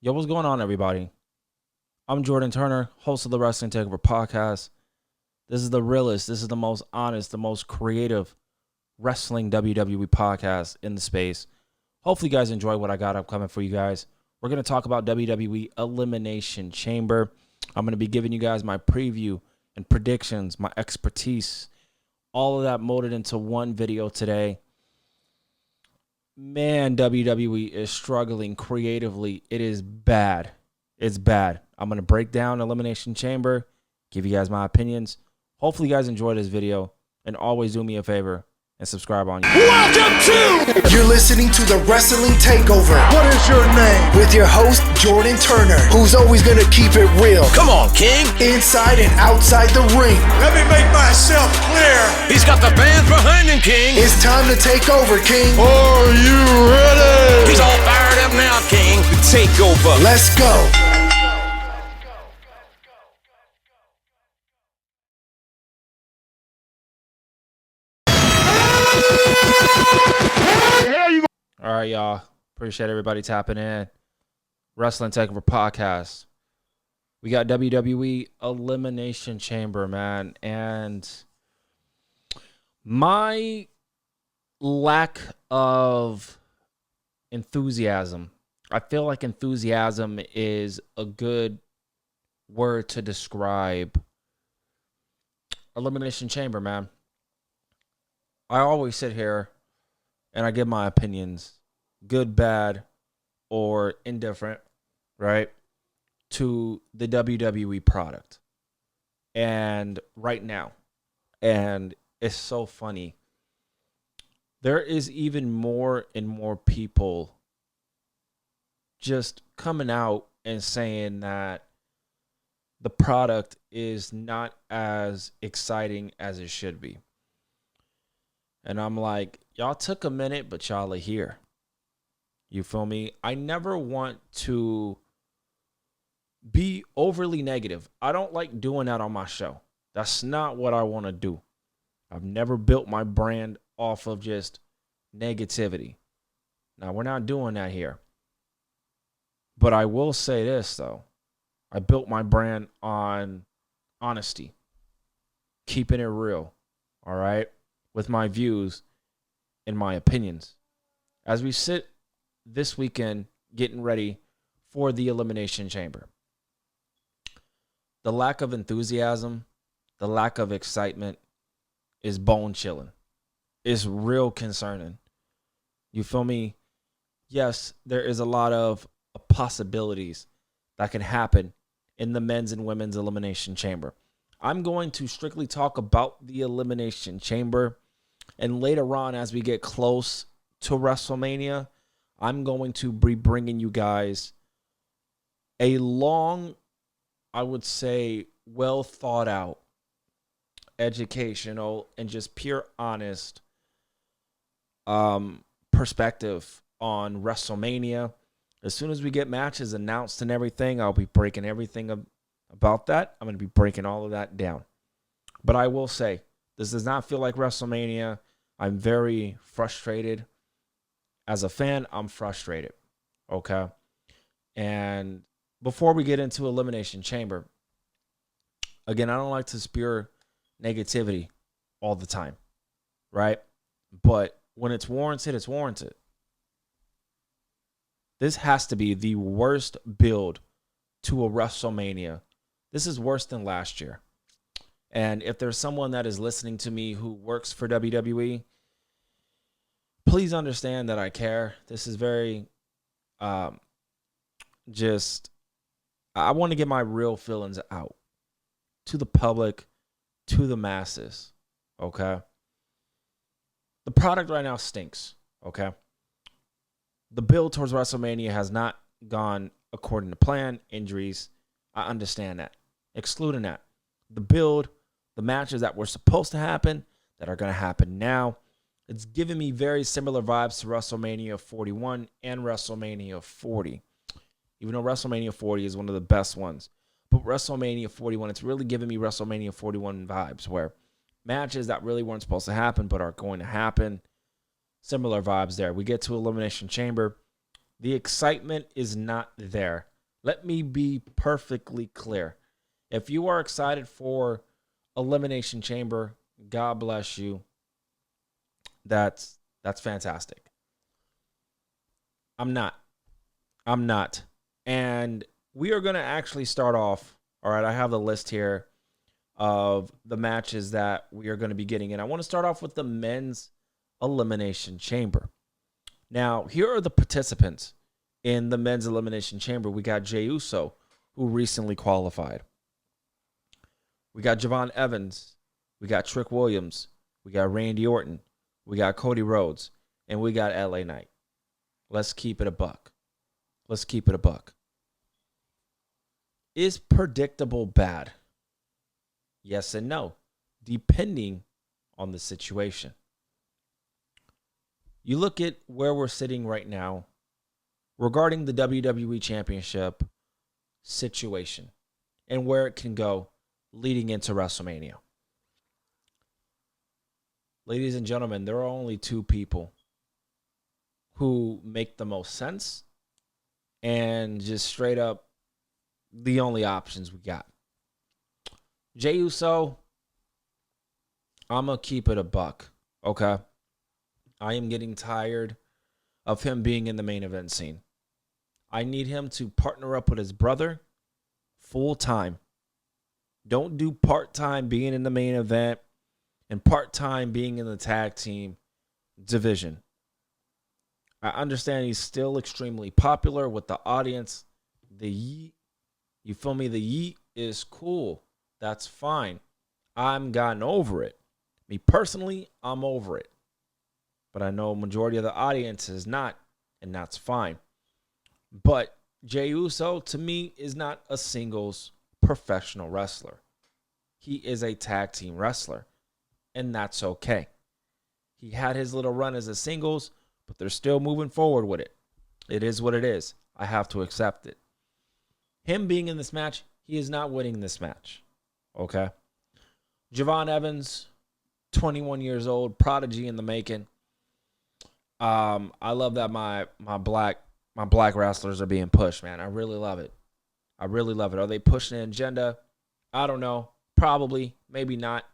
Yo, what's going on, everybody? I'm Jordan Turner, host of the Wrestling Takeover podcast. This is the realest, this is the most honest, the most creative wrestling WWE podcast in the space. Hopefully, you guys enjoy what I got upcoming for you guys. We're going to talk about WWE Elimination Chamber. I'm going to be giving you guys my preview and predictions, my expertise, all of that molded into one video today. Man, WWE is struggling creatively. It is bad. It's bad. I'm going to break down Elimination Chamber, give you guys my opinions. Hopefully you guys enjoy this video, and always do me a favor and subscribe on YouTube. Welcome to! You're listening to the Wrestling Takeover. What is your name? With your host, Jordan Turner, who's always gonna keep it real. Come on, King! Inside and outside the ring. Let me make myself clear. He's got the fans behind him, King! It's time to take over, King. Are you ready? He's all fired up now, King! The takeover! Let's go! All right, y'all. Appreciate everybody tapping in. Wrestling Takeover podcast. We got WWE Elimination Chamber, man. And my lack of enthusiasm. I feel like enthusiasm is a good word to describe Elimination Chamber, man. I always sit here and I give my opinions, good, bad, or indifferent, right, to the WWE product. And right now, and it's so funny, there is even more and more people just coming out and saying that the product is not as exciting as it should be. And I'm like, y'all took a minute, but y'all are here. You feel me? I never want to be overly negative. I don't like doing that on my show. That's not what I want to do. I've never built my brand off of just negativity. Now, we're not doing that here. But I will say this, though. I built my brand on honesty, keeping it real, all right, with my views and my opinions. As we sit this weekend getting ready for the Elimination Chamber, the lack of enthusiasm, the lack of excitement is bone chilling. It's real concerning. You feel me? Yes, there is a lot of possibilities that can happen in the men's and women's Elimination Chamber. I'm going to strictly talk about the Elimination Chamber, and later on, as we get close to WrestleMania, I'm going to be bringing you guys a long, I would say, well thought out, educational, and just pure honest perspective on WrestleMania. As soon as we get matches announced and everything, I'll be breaking everything about that. I'm going to be breaking all of that down. But I will say, this does not feel like WrestleMania. I'm very frustrated. As a fan, I'm frustrated. Okay? And before we get into Elimination Chamber, again, I don't like to spew negativity all the time. Right? But when it's warranted, it's warranted. This has to be the worst build to a WrestleMania. This is worse than last year. And if there's someone that is listening to me who works for WWE, please understand that I care. This is very I want to get my real feelings out to the public, to the masses, okay? The product right now stinks, okay? The build towards WrestleMania has not gone according to plan. Injuries, I understand that. Excluding that, the build, the matches that were supposed to happen, that are going to happen now, it's giving me very similar vibes to WrestleMania 41 and WrestleMania 40. Even though WrestleMania 40 is one of the best ones. But WrestleMania 41, it's really giving me WrestleMania 41 vibes, where matches that really weren't supposed to happen but are going to happen. Similar vibes there. We get to Elimination Chamber. The excitement is not there. Let me be perfectly clear. If you are excited for Elimination Chamber, God bless you. That's fantastic. I'm not. I'm not. And we are going to actually start off. All right, I have the list here of the matches that we are going to be getting. And I want to start off with the men's Elimination Chamber. Now, here are the participants in the men's Elimination Chamber. We got Jey Uso, who recently qualified. We got Javon Evans. We got Trick Williams. We got Randy Orton. We got Cody Rhodes. And we got LA Knight. Let's keep it a buck. Let's keep it a buck. Is predictable bad? Yes and no, depending on the situation. You look at where we're sitting right now regarding the WWE Championship situation and where it can go leading into WrestleMania. Ladies and gentlemen, there are only two people who make the most sense and just straight up the only options we got. Jey Uso, I'm going to keep it a buck, okay? I am getting tired of him being in the main event scene. I need him to partner up with his brother full time. Don't do part-time being in the main event and part-time being in the tag team division. I understand he's still extremely popular with the audience. The yeet, you feel me? The yeet is cool. That's fine. I'm gotten over it. Me personally, I'm over it. But I know a majority of the audience is not, and that's fine. But Jey Uso, to me, is not a singles professional wrestler. He is a tag team wrestler, and that's okay. He had his little run as a singles, but they're still moving forward with it. It is what it is. I have to accept it. Him being in this match, he is not winning this match. Okay? Javon Evans, 21 years old, prodigy in the making. I love that my black wrestlers are being pushed, man. I really love it. I really love it. Are they pushing an agenda? I don't know. Probably. Maybe not.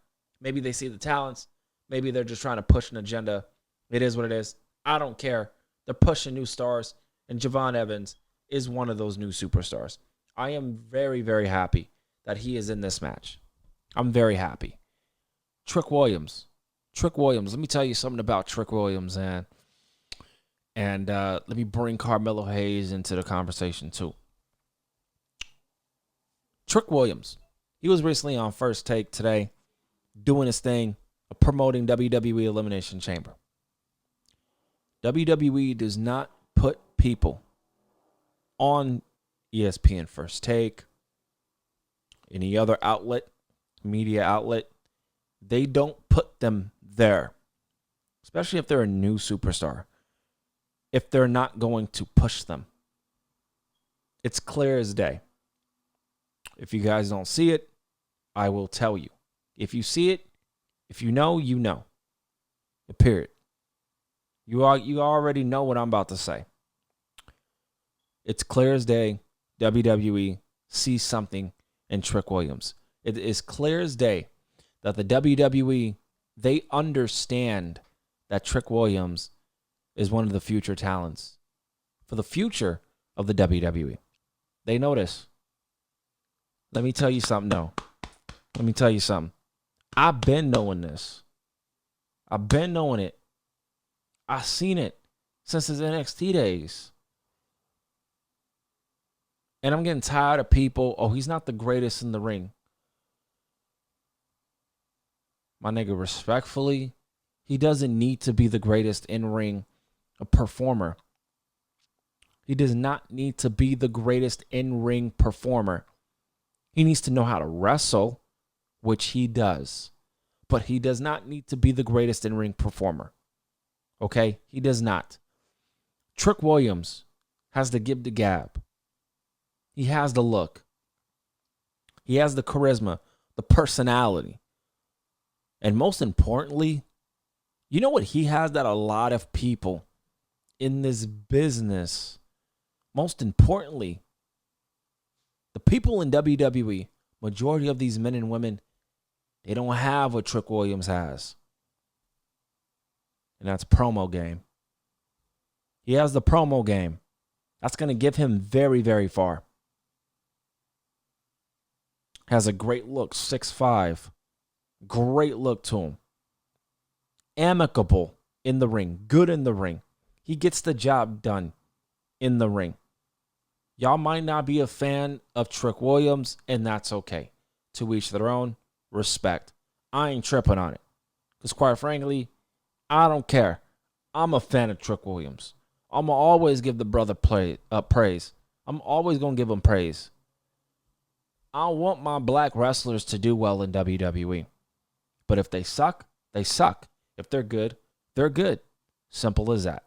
Maybe they see the talents. Maybe they're just trying to push an agenda. It is what it is. I don't care. They're pushing new stars, and Javon Evans is one of those new superstars. I am very, very happy that he is in this match. I'm very happy. Trick Williams. Let me tell you something about Trick Williams, man. And let me bring Carmelo Hayes into the conversation, too. Trick Williams. He was recently on First Take today doing his thing, promoting WWE Elimination Chamber. WWE does not put people on ESPN First Take, any other outlet, media outlet. They don't put them there, especially if they're a new superstar, if they're not going to push them. It's clear as day. If you guys don't see it, I will tell you. If you see it, if you know, you know. Period. You already know what I'm about to say. It's clear as day. WWE sees something in Trick Williams. It is clear as day that the WWE, they understand that Trick Williams is one of the future talents for the future of the WWE. They know this. Let me tell you something, though. Let me tell you something. I've been knowing this. I've been knowing it. I've seen it since his NXT days. And I'm getting tired of people, oh, he's not the greatest in the ring. My nigga, respectfully, he doesn't need to be the greatest in-ring performer. He does not need to be the greatest in-ring performer. He needs to know how to wrestle, which he does. But he does not need to be the greatest in-ring performer. Okay? He does not. Trick Williams has the give the gab. He has the look. He has the charisma, the personality. And most importantly, you know what he has that a lot of people in this business most importantly, the people in WWE, majority of these men and women, they don't have what Trick Williams has. And that's promo game. He has the promo game. That's going to give him very, very far. Has a great look, 6'5". Great look to him. Amicable in the ring. Good in the ring. He gets the job done in the ring. Y'all might not be a fan of Trick Williams, and that's okay. To each their own. Respect. I ain't tripping on it. Because quite frankly, I don't care. I'm a fan of Trick Williams. I'm going to always give the brother praise. I'm always going to give him praise. I want my black wrestlers to do well in WWE. But if they suck, they suck. If they're good, they're good. Simple as that.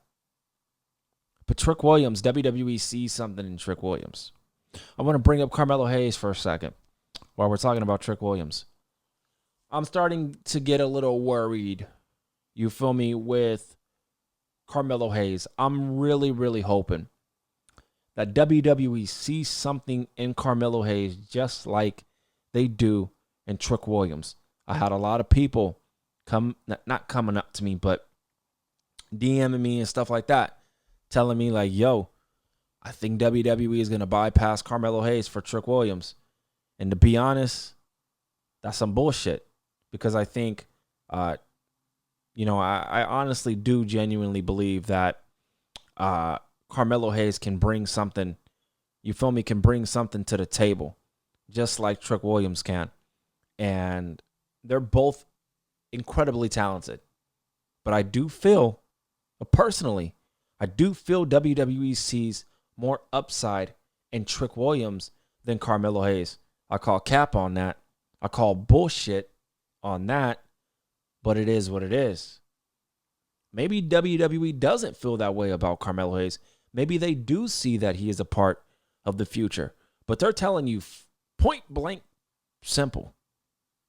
But Trick Williams, WWE sees something in Trick Williams. I want to bring up Carmelo Hayes for a second while we're talking about Trick Williams. I'm starting to get a little worried, you feel me, with Carmelo Hayes. I'm really, really hoping that WWE sees something in Carmelo Hayes just like they do in Trick Williams. I had a lot of people not coming up to me, but DMing me and stuff like that, telling me like, yo, I think WWE is going to bypass Carmelo Hayes for Trick Williams. And to be honest, that's some bullshit, because I think, I honestly do genuinely believe that Carmelo Hayes can bring something, you feel me, can bring something to the table, just like Trick Williams can. And they're both incredibly talented. But I do feel, personally, I do feel WWE sees more upside in Trick Williams than Carmelo Hayes. I call cap on that. I call bullshit on that. But it is what it is. Maybe WWE doesn't feel that way about Carmelo Hayes. Maybe they do see that he is a part of the future. But they're telling you point blank simple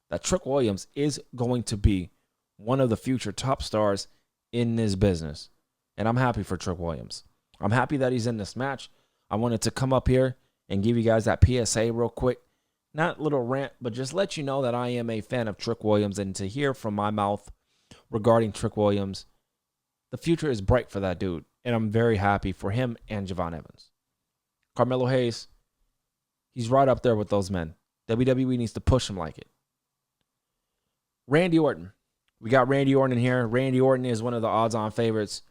that Trick Williams is going to be one of the future top stars in this business. And I'm happy for Trick Williams. I'm happy that he's in this match. I wanted to come up here and give you guys that PSA real quick. Not little rant, but just let you know that I am a fan of Trick Williams. And to hear from my mouth regarding Trick Williams, the future is bright for that dude. And I'm very happy for him and Javon Evans. Carmelo Hayes, he's right up there with those men. WWE needs to push him like it. Randy Orton. We got Randy Orton in here. Randy Orton is one of the odds-on favorites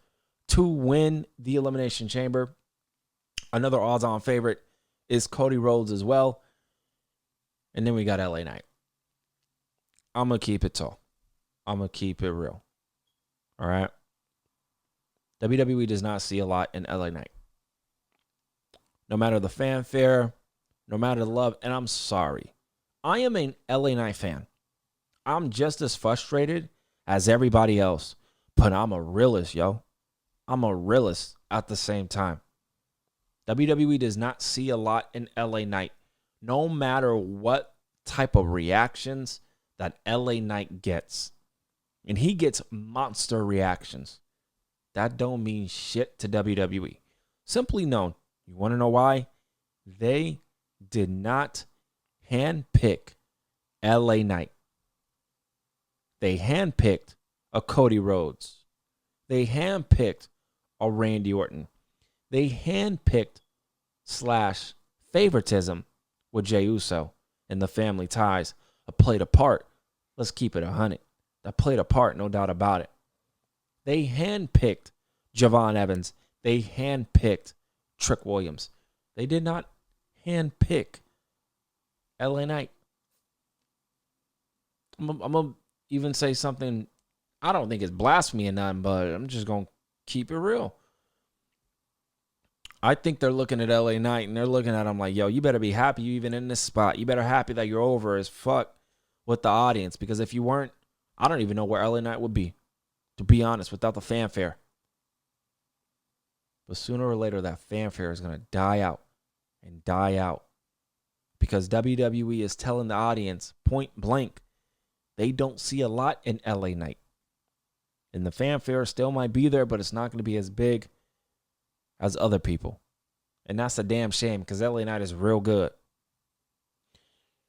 to win the Elimination Chamber. Another odds-on favorite is Cody Rhodes as well. And then we got LA Knight. I'm going to keep it tall. I'm going to keep it real. All right? WWE does not see a lot in LA Knight. No matter the fanfare, no matter the love, and I'm sorry. I am an LA Knight fan. I'm just as frustrated as everybody else, but I'm a realist, yo. I'm a realist at the same time. WWE does not see a lot in LA Knight. No matter what type of reactions that LA Knight gets. And he gets monster reactions. That don't mean shit to WWE. Simply known. You want to know why? They did not handpick LA Knight. They handpicked a Cody Rhodes. They handpicked a Randy Orton. They handpicked / favoritism with Jey Uso and the family ties. Played a part. Let's keep it 100. That played a part, no doubt about it. They handpicked Javon Evans. They handpicked Trick Williams. They did not handpick LA Knight. I'm going to even say something, I don't think it's blasphemy or nothing, but I'm just going to keep it real. I think they're looking at LA Knight and they're looking at him like, yo, you better be happy you even in this spot. You better happy that you're over as fuck with the audience. Because if you weren't, I don't even know where LA Knight would be, to be honest, without the fanfare. But sooner or later, that fanfare is going to die out and die out. Because WWE is telling the audience point blank, they don't see a lot in LA Knight. And the fanfare still might be there, but it's not going to be as big as other people. And that's a damn shame because LA Knight is real good.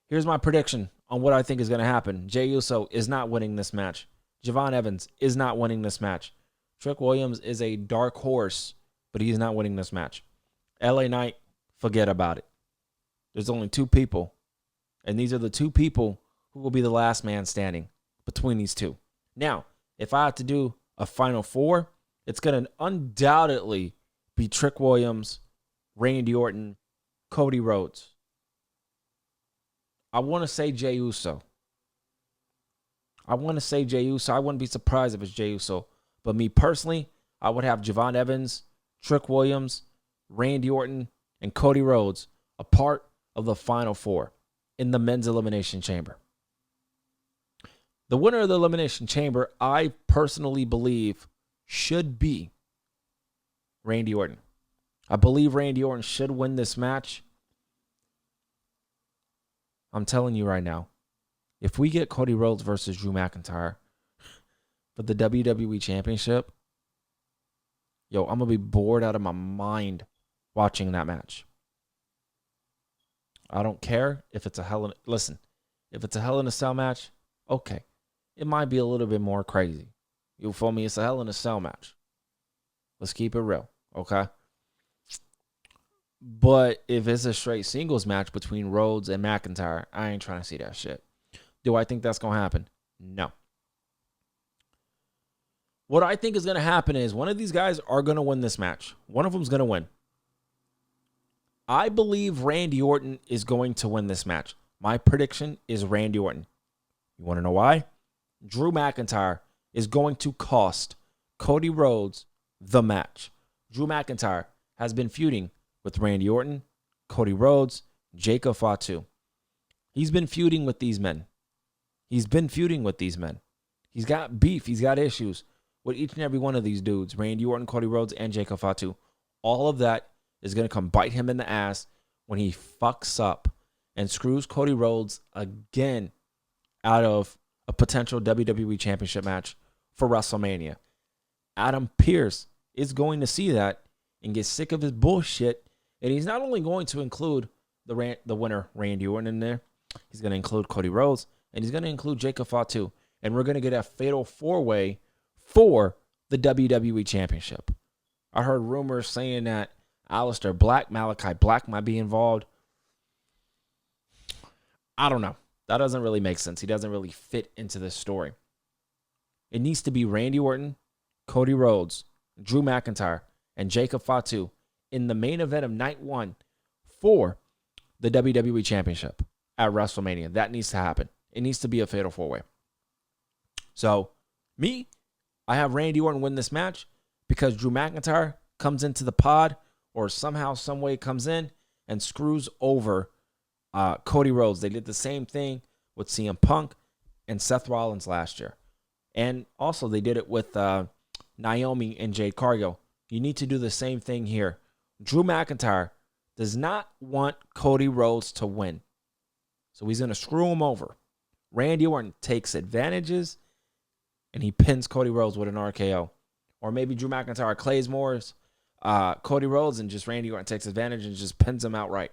Here's my prediction on what I think is going to happen. Jey Uso is not winning this match. Javon Evans is not winning this match. Trick Williams is a dark horse, but he's not winning this match. LA Knight, forget about it. There's only two people, and these are the two people who will be the last man standing between these two. Now, if I had to do a final four, it's going to undoubtedly be Trick Williams, Randy Orton, Cody Rhodes. I want to say Jey Uso. I wouldn't be surprised if it's Jey Uso. But me personally, I would have Javon Evans, Trick Williams, Randy Orton, and Cody Rhodes a part of the final four in the men's elimination chamber. The winner of the elimination chamber, I personally believe, should be Randy Orton. I believe Randy Orton should win this match. I'm telling you right now, if we get Cody Rhodes versus Drew McIntyre for the WWE Championship, I'm going to be bored out of my mind watching that match. I don't care if it's a if it's a Hell in a Cell match, okay. It might be a little bit more crazy. You feel me? It's a Hell in a Cell match. Let's keep it real, okay? But if it's a straight singles match between Rhodes and McIntyre, I ain't trying to see that shit. Do I think that's going to happen? No. What I think is going to happen is one of these guys are going to win this match. One of them's going to win. I believe Randy Orton is going to win this match. My prediction is Randy Orton. You want to know why? Drew McIntyre is going to cost Cody Rhodes the match. Drew McIntyre has been feuding with Randy Orton, Cody Rhodes, Jacob Fatu. He's been feuding with these men. He's got beef. He's got issues with each and every one of these dudes. Randy Orton, Cody Rhodes, and Jacob Fatu. All of that is going to come bite him in the ass when he fucks up and screws Cody Rhodes again out of a potential WWE Championship match for WrestleMania. Adam Pearce is going to see that and get sick of his bullshit. And he's not only going to include the winner, Randy Orton, in there. He's going to include Cody Rhodes. And he's going to include Jacob Fatu. And we're going to get a fatal four-way for the WWE Championship. I heard rumors saying that Aleister Black, Malachi Black might be involved. I don't know. That doesn't really make sense. He doesn't really fit into this story. It needs to be Randy Orton, Cody Rhodes, Drew McIntyre, and Jacob Fatu in the main event of night one for the WWE Championship at WrestleMania. That needs to happen. It needs to be a fatal four-way. So, I have Randy Orton win this match because Drew McIntyre comes into the pod or somehow, some way comes in and screws over Cody Rhodes. They did the same thing with CM Punk and Seth Rollins last year. And also they did it with Naomi and Jade Cargill. You need to do the same thing here. Drew McIntyre does not want Cody Rhodes to win. So he's going to screw him over. Randy Orton takes advantages and he pins Cody Rhodes with an RKO. Or maybe Drew McIntyre claymores Cody Rhodes and just Randy Orton takes advantage and just pins him outright.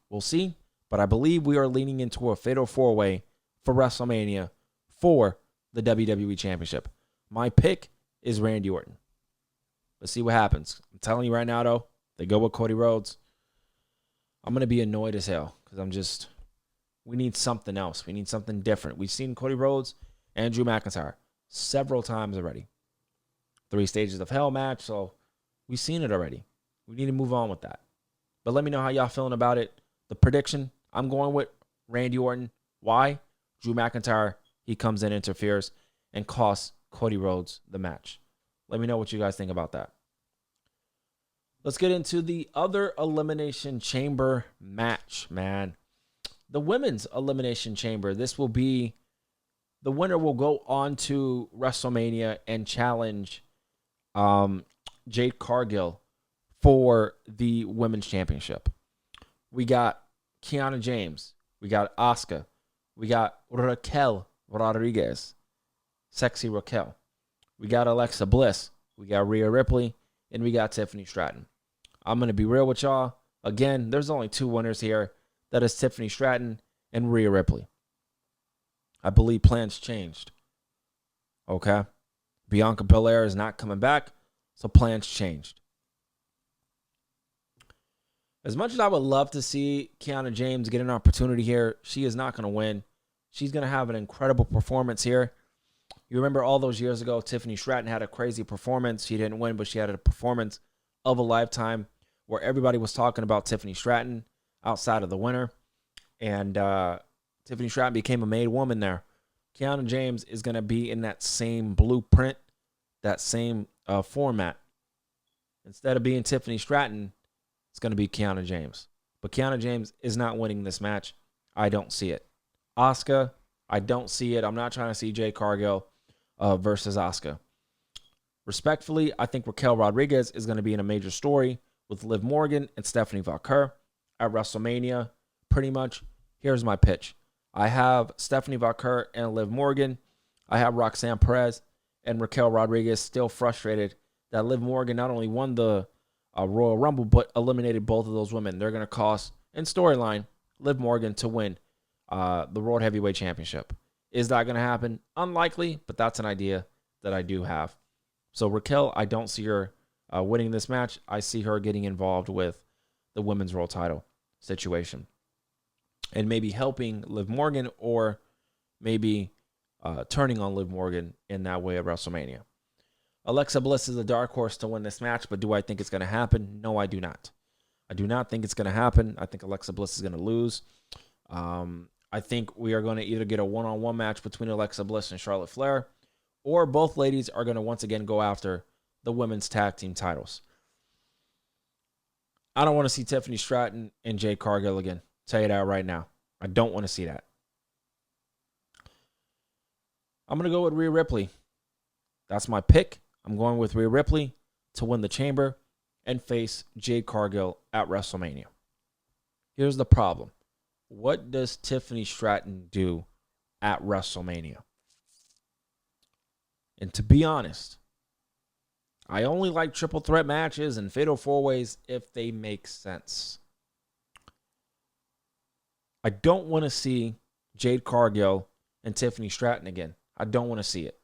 We'll see. But I believe we are leaning into a fatal four-way for WrestleMania for the WWE Championship. My pick is Randy Orton. Let's see what happens. I'm telling you right now, though, they go with Cody Rhodes. I'm going to be annoyed as hell because we need something else. We need something different. We've seen Cody Rhodes and Drew McIntyre several times already. 3 Stages of Hell match, so we've seen it already. We need to move on with that. But let me know how y'all feeling about it. The prediction, I'm going with Randy Orton. Why? Drew McIntyre, he comes in, interferes, and costs Cody Rhodes the match. Let me know what you guys think about that. Let's get into the other Elimination Chamber match, man. The women's Elimination Chamber. This will be, the winner will go on to WrestleMania and challenge Jade Cargill for the Women's Championship. We got Kiana James. We got Asuka. We got Raquel Rodriguez. Sexy Raquel. We got Alexa Bliss. We got Rhea Ripley. And we got Tiffany Stratton. I'm going to be real with y'all. Again, there's only two winners here. That is Tiffany Stratton and Rhea Ripley. I believe plans changed. Okay? Bianca Belair is not coming back, so plans changed. As much as I would love to see Kiana James get an opportunity here, she is not going to win. She's going to have an incredible performance here. You remember all those years ago, Tiffany Stratton had a crazy performance. She didn't win, but she had a performance of a lifetime where everybody was talking about Tiffany Stratton outside of the winner. And Tiffany Stratton became a made woman there. Kiana James is going to be in that same blueprint, that same format. Instead of being Tiffany Stratton, it's going to be Kiana James. But Kiana James is not winning this match. I don't see it. Asuka, I don't see it. I'm not trying to see Jade Cargill versus Asuka. Respectfully, I think Raquel Rodriguez is going to be in a major story with Liv Morgan and Stephanie Valkyr at WrestleMania. Pretty much, here's my pitch. I have Stephanie Valkyr and Liv Morgan. I have Roxanne Perez and Raquel Rodriguez still frustrated that Liv Morgan not only won the Royal Rumble, but eliminated both of those women. They're going to cost, in storyline, Liv Morgan to win the World Heavyweight Championship. Is that going to happen? Unlikely, but that's an idea that I do have. So Raquel, I don't see her winning this match. I see her getting involved with the Women's World Title situation. And maybe helping Liv Morgan or maybe turning on Liv Morgan in that way at WrestleMania. Alexa Bliss is a dark horse to win this match, but do I think it's going to happen? No, I do not. I do not think it's going to happen. I think Alexa Bliss is going to lose. I think we are going to either get a one-on-one match between Alexa Bliss and Charlotte Flair, or both ladies are going to once again go after the women's tag team titles. I don't want to see Tiffany Stratton and Jade Cargill again. Tell you that right now. I don't want to see that. I'm going to go with Rhea Ripley. That's my pick. I'm going with Rhea Ripley to win the Chamber and face Jade Cargill at WrestleMania. Here's the problem. What does Tiffany Stratton do at WrestleMania? And to be honest, I only like triple threat matches and fatal four ways if they make sense. I don't want to see Jade Cargill and Tiffany Stratton again. I don't want to see it.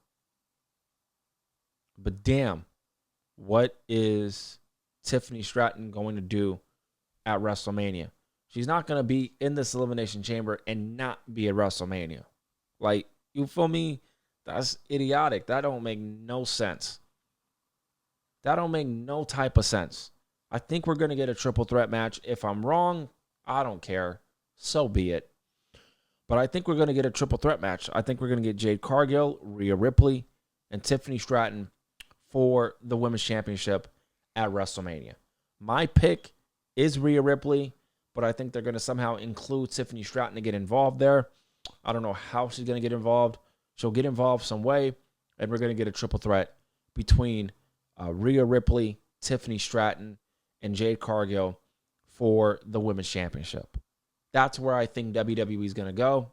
But damn, what is Tiffany Stratton going to do at WrestleMania? She's not going to be in this Elimination Chamber and not be at WrestleMania. Like, you feel me? That's idiotic. That don't make no sense. That don't make no type of sense. I think we're going to get a triple threat match. If I'm wrong, I don't care. So be it. But I think we're going to get a triple threat match. I think we're going to get Jade Cargill, Rhea Ripley, and Tiffany Stratton for the Women's Championship at WrestleMania. My pick is Rhea Ripley, but I think they're going to somehow include Tiffany Stratton to get involved there. I don't know how she's going to get involved. She'll get involved some way, and we're going to get a triple threat between Rhea Ripley, Tiffany Stratton, and Jade Cargill for the Women's Championship. That's where I think WWE is going to go.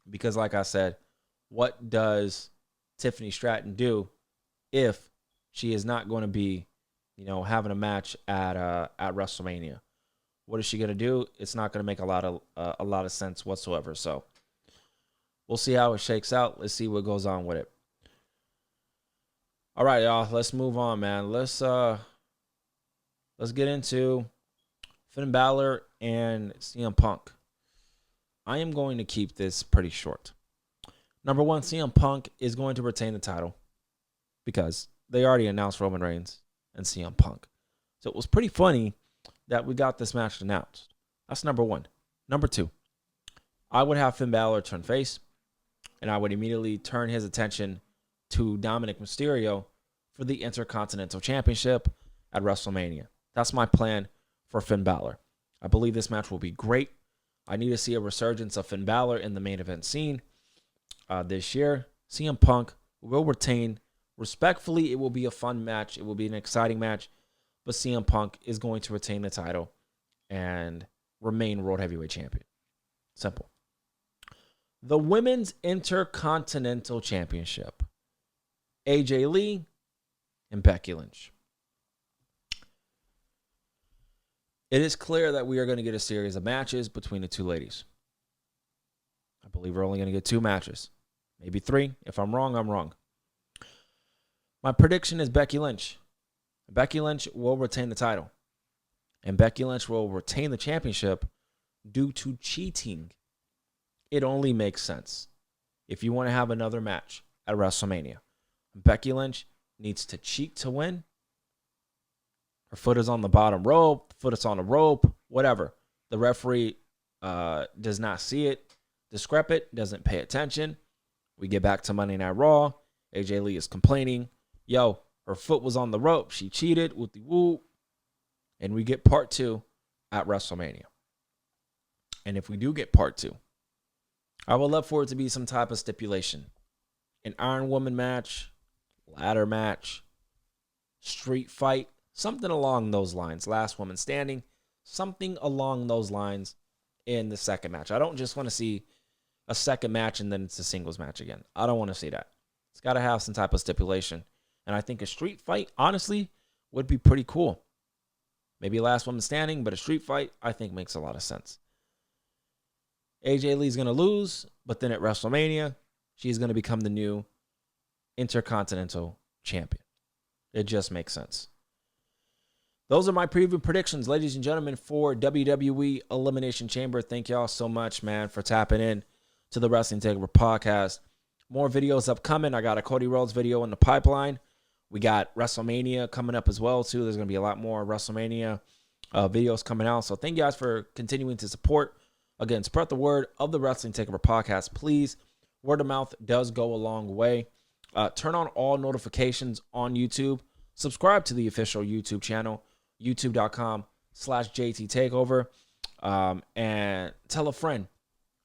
Because like I said, what does Tiffany Stratton do if she is not going to be, having a match at WrestleMania? What is she going to do? It's not going to make a lot of sense whatsoever. So we'll see how it shakes out. Let's see what goes on with it. All right, y'all. Let's move on, man. Let's get into Finn Balor and CM Punk. I am going to keep this pretty short. Number one, CM Punk is going to retain the title because they already announced Roman Reigns and CM Punk. So it was pretty funny that we got this match announced. That's number one. Number two, I would have Finn Balor turn face, and I would immediately turn his attention to Dominic Mysterio for the Intercontinental Championship at WrestleMania. That's my plan for Finn Balor. I believe this match will be great. I need to see a resurgence of Finn Balor in the main event scene this year. CM Punk will retain. Respectfully, it will be a fun match. It will be an exciting match. But CM Punk is going to retain the title and remain World Heavyweight Champion. Simple. The Women's Intercontinental Championship. AJ Lee and Becky Lynch. It is clear that we are going to get a series of matches between the two ladies. I believe we're only going to get 2 matches. Maybe 3. If I'm wrong, I'm wrong. My prediction is Becky Lynch. Becky Lynch will retain the title. And Becky Lynch will retain the championship due to cheating. It only makes sense. If you want to have another match at WrestleMania, Becky Lynch needs to cheat to win. Her foot is on the bottom rope, foot is on the rope, whatever. The referee does not see it, discrepant, doesn't pay attention. We get back to Monday Night Raw. AJ Lee is complaining. Yo, her foot was on the rope. She cheated. Whoop-de-whoop. And we get part 2 at WrestleMania. And if we do get part 2, I would love for it to be some type of stipulation. An Iron Woman match, ladder match, street fight, something along those lines. Last woman standing, something along those lines in the second match. I don't just want to see a second match and then it's a singles match again. I don't want to see that. It's got to have some type of stipulation. And I think a street fight, honestly, would be pretty cool. Maybe last woman standing, but a street fight, I think, makes a lot of sense. AJ Lee's going to lose, but then at WrestleMania, she's going to become the new Intercontinental Champion. It just makes sense. Those are my preview predictions, ladies and gentlemen, for WWE Elimination Chamber. Thank y'all so much, man, for tapping in to the Wrestling Takeover podcast. More videos upcoming. I got a Cody Rhodes video in the pipeline. We got WrestleMania coming up as well, too. There's going to be a lot more WrestleMania videos coming out. So thank you guys for continuing to support. Again, spread the word of the Wrestling Takeover podcast, please. Word of mouth does go a long way. Turn on all notifications on YouTube. Subscribe to the official YouTube channel, youtube.com/JTTakeover. And tell a friend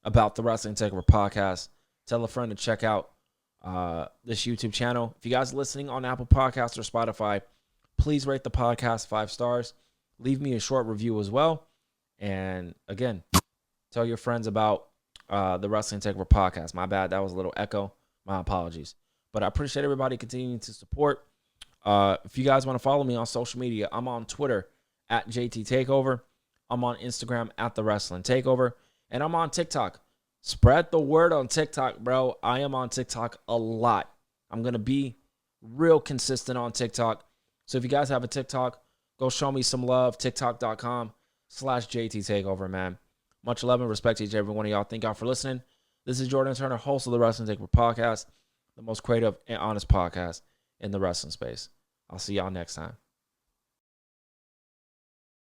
about the Wrestling Takeover podcast. Tell a friend to check out this YouTube channel. If you guys are listening on Apple Podcasts or Spotify, please rate the podcast 5 stars. Leave me a short review as well. And again, tell your friends about the Wrestling Takeover podcast. My bad. That was a little echo. My apologies. But I appreciate everybody continuing to support. If you guys want to follow me on social media, I'm on Twitter at JTTakeover. I'm on Instagram at The Wrestling Takeover. And I'm on TikTok. Spread the word on TikTok, bro. I am on TikTok a lot. I'm going to be real consistent on TikTok. So if you guys have a TikTok, go show me some love. TikTok.com/JTTakeover, man. Much love and respect to each and every one of y'all. Thank y'all for listening. This is Jordan Turner, host of the Wrestling Takeover podcast, the most creative and honest podcast in the wrestling space. I'll see y'all next time.